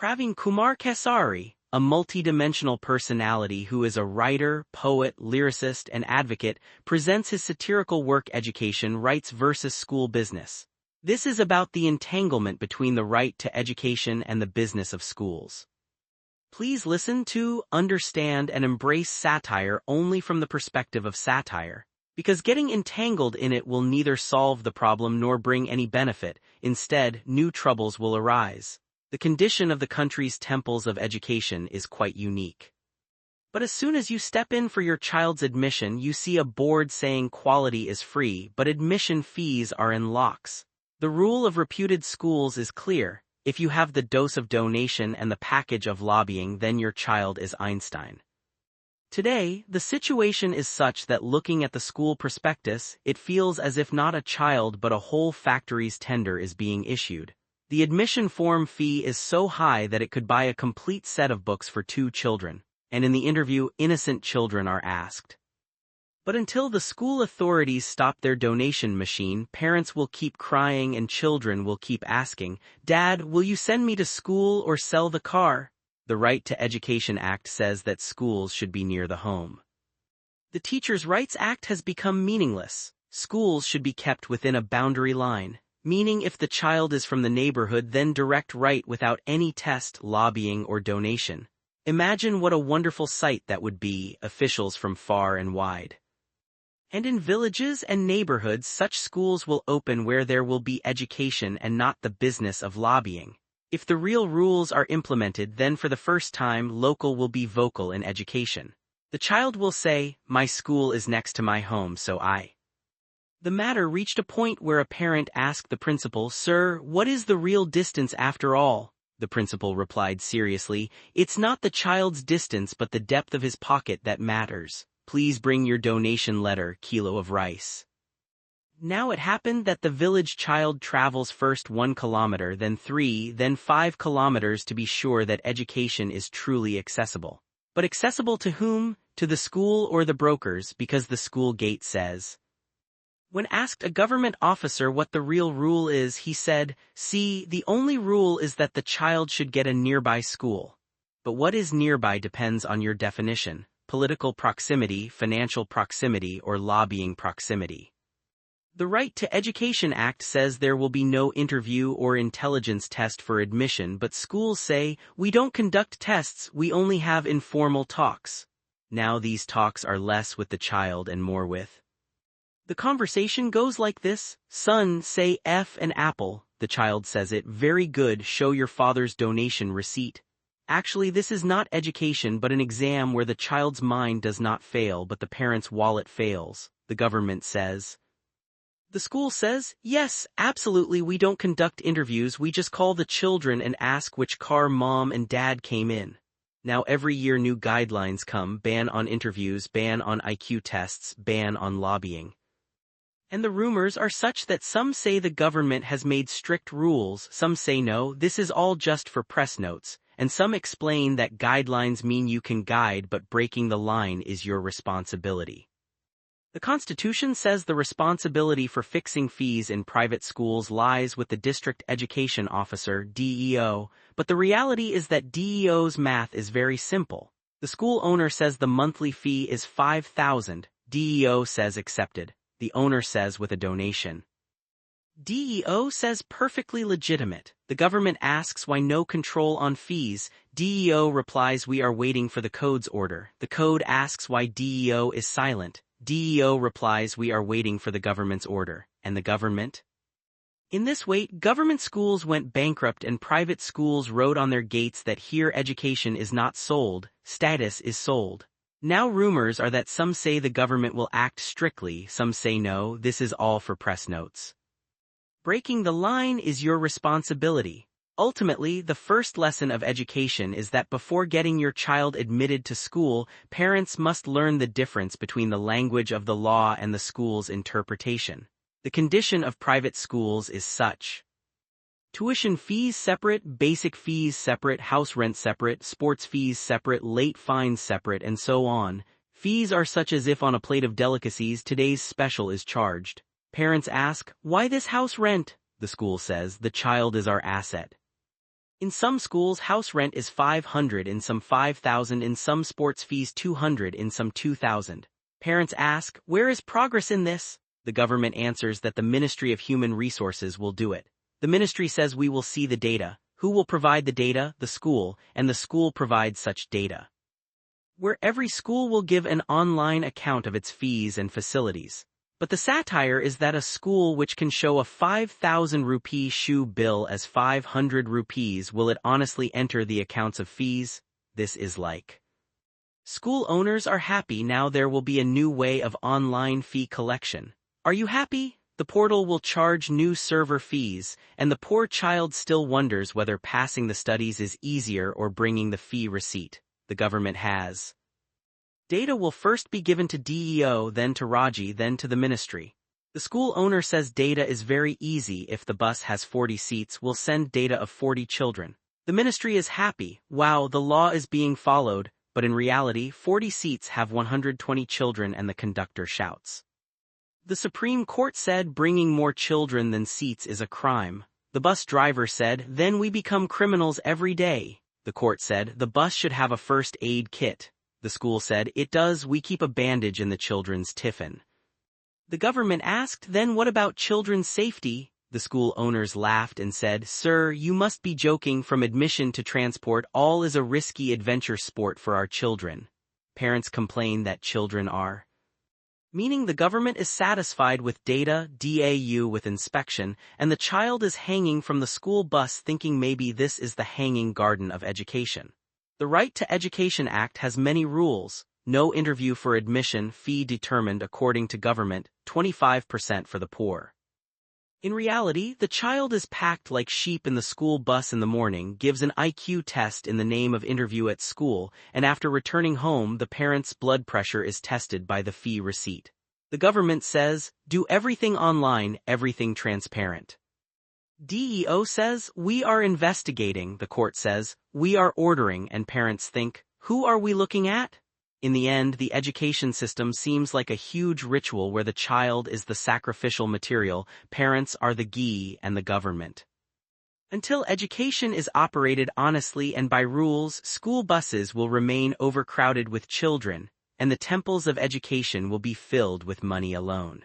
Praveen Kumar Kesari, a multi-dimensional personality who is a writer, poet, lyricist, and advocate, presents his satirical work Education Rights versus School Business. This is about the entanglement between the right to education and the business of schools. Please listen to, understand, and embrace satire only from the perspective of satire, because getting entangled in it will neither solve the problem nor bring any benefit. Instead, new troubles will arise. The condition of the country's temples of education is quite unique. But as soon as you step in for your child's admission, you see a board saying quality is free, but admission fees are in locks. The rule of reputed schools is clear: if you have the dose of donation and the package of lobbying, then your child is Einstein. Today, the situation is such that looking at the school prospectus, it feels as if not a child but a whole factory's tender is being issued. The admission form fee is so high that it could buy a complete set of books for 2 children, and in the interview, innocent children are asked. But until the school authorities stop their donation machine, parents will keep crying and children will keep asking, "Dad, will you send me to school or sell the car?" The Right to Education Act says that schools should be near the home. The Teachers' Rights Act has become meaningless. Schools should be kept within a boundary line, meaning if the child is from the neighborhood, then direct right without any test, lobbying, or donation. Imagine what a wonderful sight that would be, officials from far and wide. And in villages and neighborhoods, such schools will open where there will be education and not the business of lobbying. If the real rules are implemented, then for the first time, local will be vocal in education. The child will say, "My school is next to my home, so I." The matter reached a point where a parent asked the principal, "Sir, what is the real distance after all?" The principal replied seriously, "It's not the child's distance but the depth of his pocket that matters. Please bring your donation letter, kilo of rice." Now it happened that the village child travels first 1 kilometer, then 3, then 5 kilometers to be sure that education is truly accessible. But accessible to whom? To the school or the brokers, because the school gate says. When asked a government officer what the real rule is, he said, "See, the only rule is that the child should get a nearby school." But what is nearby depends on your definition: political proximity, financial proximity, or lobbying proximity. The Right to Education Act says there will be no interview or intelligence test for admission, but schools say, "We don't conduct tests, we only have informal talks." Now these talks are less with the child and more with. The conversation goes like this: "Son, say F and apple." The child says it. "Very good, show your father's donation receipt." Actually, this is not education but an exam where the child's mind does not fail but the parent's wallet fails. The government says. The school says, "Yes, absolutely, we don't conduct interviews, we just call the children and ask which car mom and dad came in." Now every year new guidelines come: ban on interviews, ban on IQ tests, ban on lobbying. And the rumors are such that some say the government has made strict rules, some say no, this is all just for press notes, and some explain that guidelines mean you can guide but breaking the line is your responsibility. The Constitution says the responsibility for fixing fees in private schools lies with the district education officer, DEO, but the reality is that DEO's math is very simple. The school owner says the monthly fee is $5,000, DEO says accepted. The owner says with a donation. DEO says perfectly legitimate. The government asks why no control on fees. DEO replies we are waiting for the code's order. The code asks why DEO is silent. DEO replies we are waiting for the government's order. And the government? In this wait, government schools went bankrupt and private schools wrote on their gates that here education is not sold, status is sold. Now rumors are that some say the government will act strictly, some say no, this is all for press notes. Breaking the line is your responsibility. Ultimately, the first lesson of education is that before getting your child admitted to school, parents must learn the difference between the language of the law and the school's interpretation. The condition of private schools is such. Tuition fees separate, basic fees separate, house rent separate, sports fees separate, late fines separate, and so on. Fees are such as if on a plate of delicacies today's special is charged. Parents ask, "Why this house rent?" The school says, "The child is our asset." In some schools, house rent is 500, in some 5,000, in some sports fees 200, in some 2,000. Parents ask, where is progress in this? The government answers that the Ministry of Human Resources will do it. The ministry says we will see the data. Who will provide the data? The school, and the school provides such data, where every school will give an online account of its fees and facilities. But the satire is that a school which can show a 5,000 rupee shoe bill as 500 rupees, will it honestly enter the accounts of fees? This is like. School owners are happy now there will be a new way of online fee collection. Are you happy? The portal will charge new server fees, and the poor child still wonders whether passing the studies is easier or bringing the fee receipt. The government has. Data will first be given to DEO, then to Raji, then to the ministry. The school owner says data is very easy. If the bus has 40 seats, we'll send data of 40 children. The ministry is happy. Wow, the law is being followed, but in reality, 40 seats have 120 children, and the conductor shouts. The Supreme Court said bringing more children than seats is a crime. The bus driver said, then we become criminals every day. The court said the bus should have a first aid kit. The school said it does, we keep a bandage in the children's tiffin. The government asked, then what about children's safety? The school owners laughed and said, sir, you must be joking. From admission to transport, all is a risky adventure sport for our children. Parents complain that children are. Meaning the government is satisfied with data, DAU with inspection, and the child is hanging from the school bus thinking maybe this is the hanging garden of education. The Right to Education Act has many rules. No interview for admission, fee determined according to government, 25% for the poor. In reality, the child is packed like sheep in the school bus in the morning, gives an IQ test in the name of interview at school, and after returning home the parent's blood pressure is tested by the fee receipt. The government says, do everything online, everything transparent. DEO says, we are investigating. The court says, we are ordering, and parents think, who are we looking at? In the end, the education system seems like a huge ritual where the child is the sacrificial material, parents are the ghee, and the government. Until education is operated honestly and by rules, school buses will remain overcrowded with children, and the temples of education will be filled with money alone.